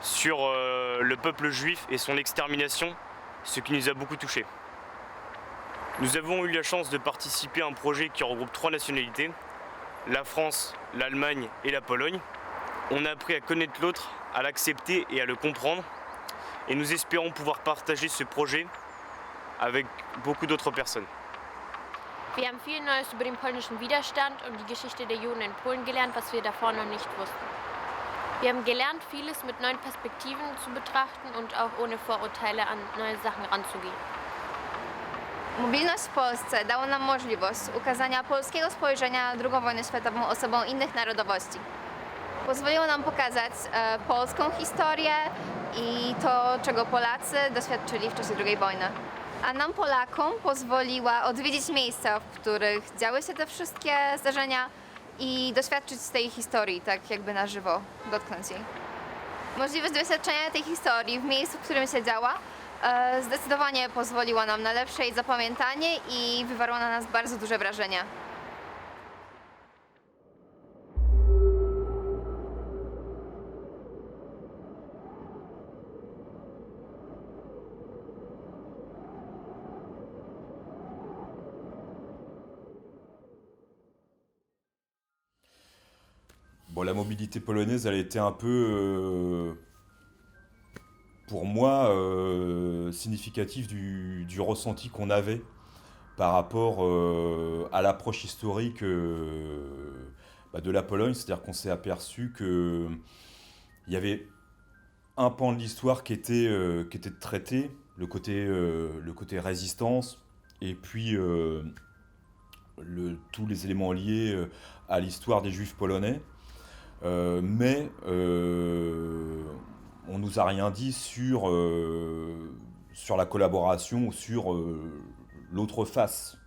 sur le peuple juif et son extermination, ce qui nous a beaucoup touchés. Nous avons eu la chance de participer à un projet qui regroupe 3 nationalités, la France, l'Allemagne et la Pologne. On a appris à connaître l'autre, à l'accepter et à le comprendre. Et nous espérons pouvoir partager ce projet avec beaucoup d'autres personnes. Wir haben viel Neues über den polnischen Widerstand und die Geschichte der Juden in Polen gelernt, was wir davor noch nicht wussten. Wir haben gelernt, vieles mit neuen Perspektiven zu betrachten und auch ohne Vorurteile an neue Sachen ranzugehen. Mobilność w Polsce dała nam możliwość ukazania polskiego spojrzenia na II wojnę światową osobom innych narodowości. Pozwoliło nam pokazać polską historię i to, czego Polacy doświadczyli w czasie II wojny. a nam Polakom pozwoliła odwiedzić miejsca, w których działy się te wszystkie zdarzenia i doświadczyć z tej historii, tak jakby na żywo, dotknąć jej. Możliwość doświadczenia tej historii w miejscu, w którym się działa, zdecydowanie pozwoliła nam na lepsze jej zapamiętanie i wywarła na nas bardzo duże wrażenie. Bon, la mobilité polonaise, elle était un peu, pour moi, significative du ressenti qu'on avait par rapport à l'approche historique de la Pologne. C'est-à-dire qu'on s'est aperçu qu'il y avait un pan de l'histoire qui était traité, le côté résistance, et puis tous les éléments liés à l'histoire des Juifs polonais. Mais on nous a rien dit sur la collaboration ou sur l'autre face.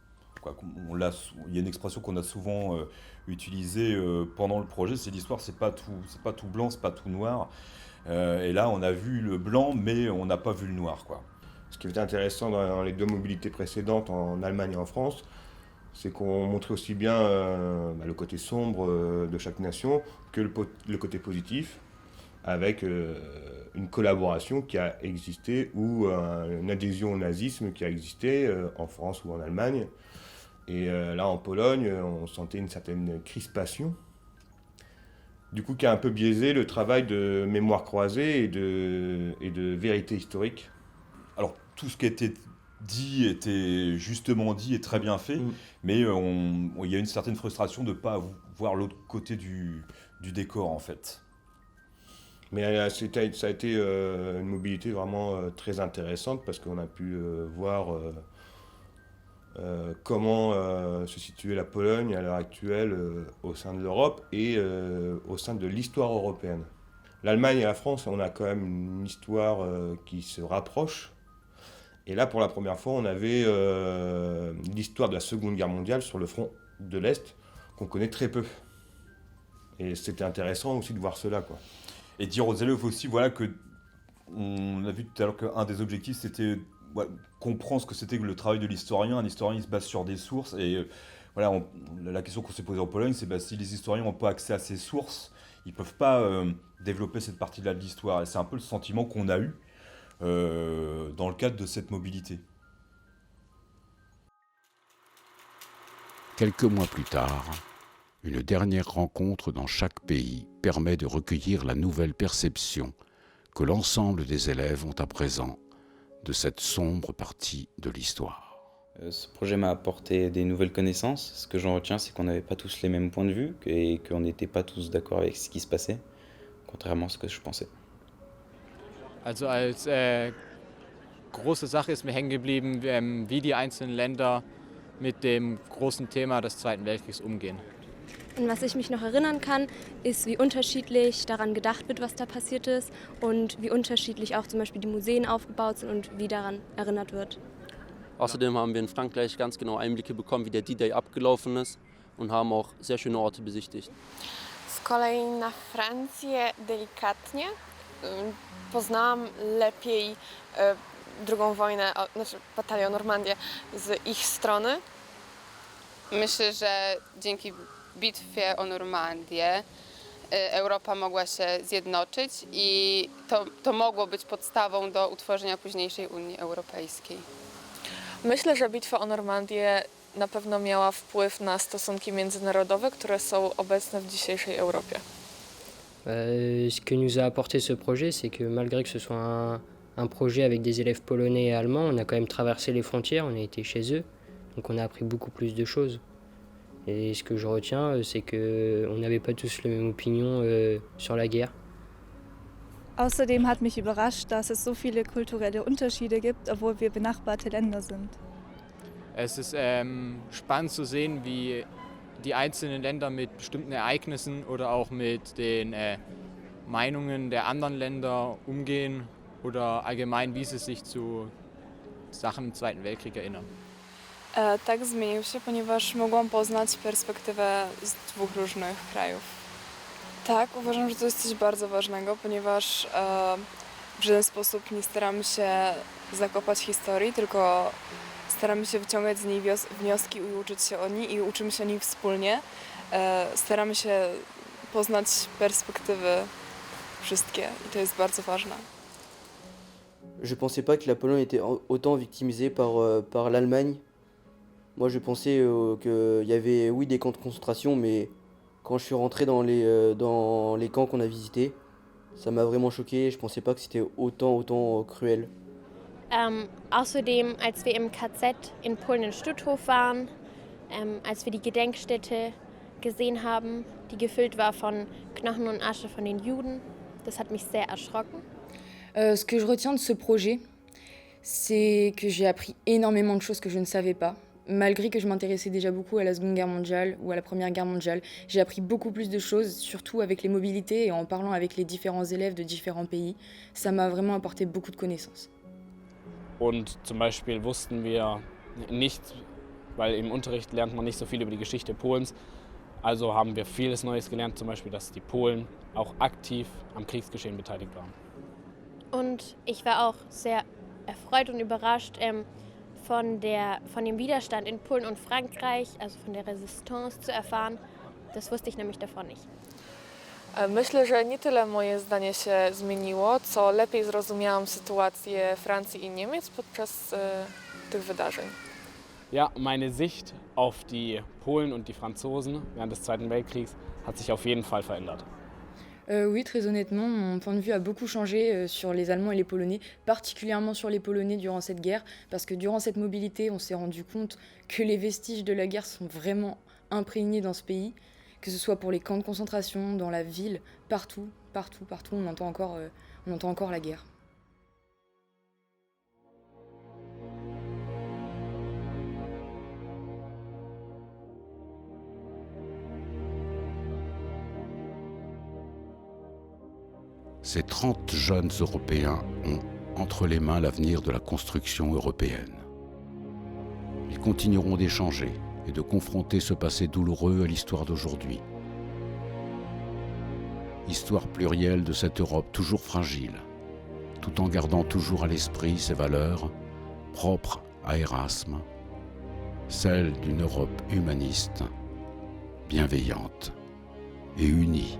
Il y a une expression qu'on a souvent utilisée pendant le projet, c'est l'histoire, c'est pas tout blanc, c'est pas tout noir. Et là, on a vu le blanc, mais on n'a pas vu le noir, quoi. Ce qui était intéressant dans les deux mobilités précédentes, en Allemagne et en France, c'est qu'on montrait aussi bien le côté sombre de chaque nation que le côté positif, avec une collaboration qui a existé ou une adhésion au nazisme qui a existé en France ou en Allemagne. Et là, en Pologne, on sentait une certaine crispation, du coup, qui a un peu biaisé le travail de mémoire croisée et de vérité historique. Alors, tout ce qui était dit était justement dit et très bien fait, mais il y a une certaine frustration de ne pas voir l'autre côté du décor, en fait. Mais ça a été une mobilité vraiment très intéressante parce qu'on a pu voir comment se situait la Pologne à l'heure actuelle au sein de l'Europe et au sein de l'histoire européenne. L'Allemagne et la France, on a quand même une histoire qui se rapproche. Et là, pour la première fois, on avait l'histoire de la Seconde Guerre mondiale sur le front de l'Est, qu'on connaît très peu. Et c'était intéressant aussi de voir cela, quoi. Et dire aux élèves aussi, voilà, que on a vu tout à l'heure qu'un des objectifs, c'était comprendre ce que c'était que le travail de l'historien. Un historien, il se base sur des sources. Et voilà, la question qu'on s'est posée en Pologne, c'est si les historiens n'ont pas accès à ces sources, ils ne peuvent pas développer cette partie-là de l'histoire. Et c'est un peu le sentiment qu'on a eu dans le cadre de cette mobilité. Quelques mois plus tard, une dernière rencontre dans chaque pays permet de recueillir la nouvelle perception que l'ensemble des élèves ont à présent de cette sombre partie de l'histoire. Ce projet m'a apporté des nouvelles connaissances. Ce que j'en retiens, c'est qu'on n'avait pas tous les mêmes points de vue et qu'on n'était pas tous d'accord avec ce qui se passait, contrairement à ce que je pensais. Also als große Sache ist mir hängen geblieben, wie die einzelnen Länder mit dem großen Thema des Zweiten Weltkriegs umgehen. Und was ich mich noch erinnern kann, ist, wie unterschiedlich daran gedacht wird, was da passiert ist und wie unterschiedlich auch zum Beispiel die Museen aufgebaut sind und wie daran erinnert wird. Außerdem haben wir in Frankreich ganz genau Einblicke bekommen, wie der D-Day abgelaufen ist und haben auch sehr schöne Orte besichtigt. Z kolei na Francję delikatnie poznałam lepiej drugą wojnę, znaczy batalię Normandię z ich strony. Myślę, że dzięki bitwie o Normandię Europa mogła się zjednoczyć i to mogło być podstawą do utworzenia późniejszej Unii Europejskiej. Myślę, że bitwa o Normandię na pewno miała wpływ na stosunki międzynarodowe, które są obecne w dzisiejszej Europie. Ce que nous a apporté ce projet, c'est que malgré que ce soit un projet avec des élèves polonais et allemands, on a quand même traversé les frontières, on a été chez eux, donc on a appris beaucoup plus de choses. Et ce que je retiens, c'est qu'on n'avait pas tous la même opinion sur la guerre. Außerdem hat mich überrascht, dass es so viele kulturelle Unterschiede gibt, obwohl wir benachbarte Länder sind. Es ist spannend zu sehen, wie die einzelnen Länder mit bestimmten Ereignissen oder auch mit den Meinungen der anderen Länder umgehen oder allgemein, wie sie sich zu Sachen im Zweiten Weltkrieg erinnern. Tak, zmienił się, ponieważ mogłam poznać perspektywę z dwóch różnych krajów. Tak, uważam, że to jest coś bardzo ważnego, ponieważ w żaden sposób nie staramy się zakopać historii, tylko staramy się wyciągać z niej wnioski i uczyć się o niej i uczymy się o niej wspólnie. Staramy się poznać perspektywy wszystkie i to jest bardzo ważne. Je pensais pas que la Pologne était autant victimisée par l'Allemagne. Moi je pensais qu'il y avait oui des camps de concentration, mais quand je suis rentré dans les camps qu'on a visités, ça m'a vraiment choqué. Je pensais pas que c'était autant cruel. Außerdem, als wir im KZ in Polen in Stutthof waren, als wir die Gedenkstätte gesehen haben, die gefüllt war von Knochen und Asche von den Juden, das hat mich sehr erschrocken. Ce que je retiens de ce projet, c'est que j'ai appris énormément de choses que je ne savais pas. Malgré que je m'intéressais déjà beaucoup à la Seconde Guerre mondiale ou à la Première Guerre mondiale, j'ai appris beaucoup plus de choses, surtout avec les mobilités et en parlant avec les différents élèves de différents pays. Ça m'a vraiment apporté beaucoup de connaissances. Und zum Beispiel wussten wir nicht, weil im Unterricht lernt man nicht so viel über die Geschichte Polens, also haben wir vieles Neues gelernt, zum Beispiel, dass die Polen auch aktiv am Kriegsgeschehen beteiligt waren. Und ich war auch sehr erfreut und überrascht von dem Widerstand in Polen und Frankreich, also von der Resistance zu erfahren. Das wusste ich nämlich davor nicht. Myślę, że nie tyle moje zdanie się zmieniło, co lepiej zrozumiałam sytuację Francji i Niemiec podczas tych wydarzeń. Ja, meine Sicht auf die Polen und die Franzosen während des Zweiten Weltkriegs hat sich auf jeden Fall verändert. Oui, très honnêtement, mon point de vue a beaucoup changé sur les Allemands et les Polonais, particulièrement sur les Polonais durant cette guerre, parce que durant cette mobilité, on s'est rendu compte que les vestiges de la guerre sont vraiment imprégnés dans ce pays, que ce soit pour les camps de concentration, dans la ville, partout, on entend encore la guerre. Ces 30 jeunes Européens ont entre les mains l'avenir de la construction européenne. Ils continueront d'échanger et de confronter ce passé douloureux à l'histoire d'aujourd'hui. Histoire plurielle de cette Europe toujours fragile, tout en gardant toujours à l'esprit ses valeurs propres à Erasme, celles d'une Europe humaniste, bienveillante et unie.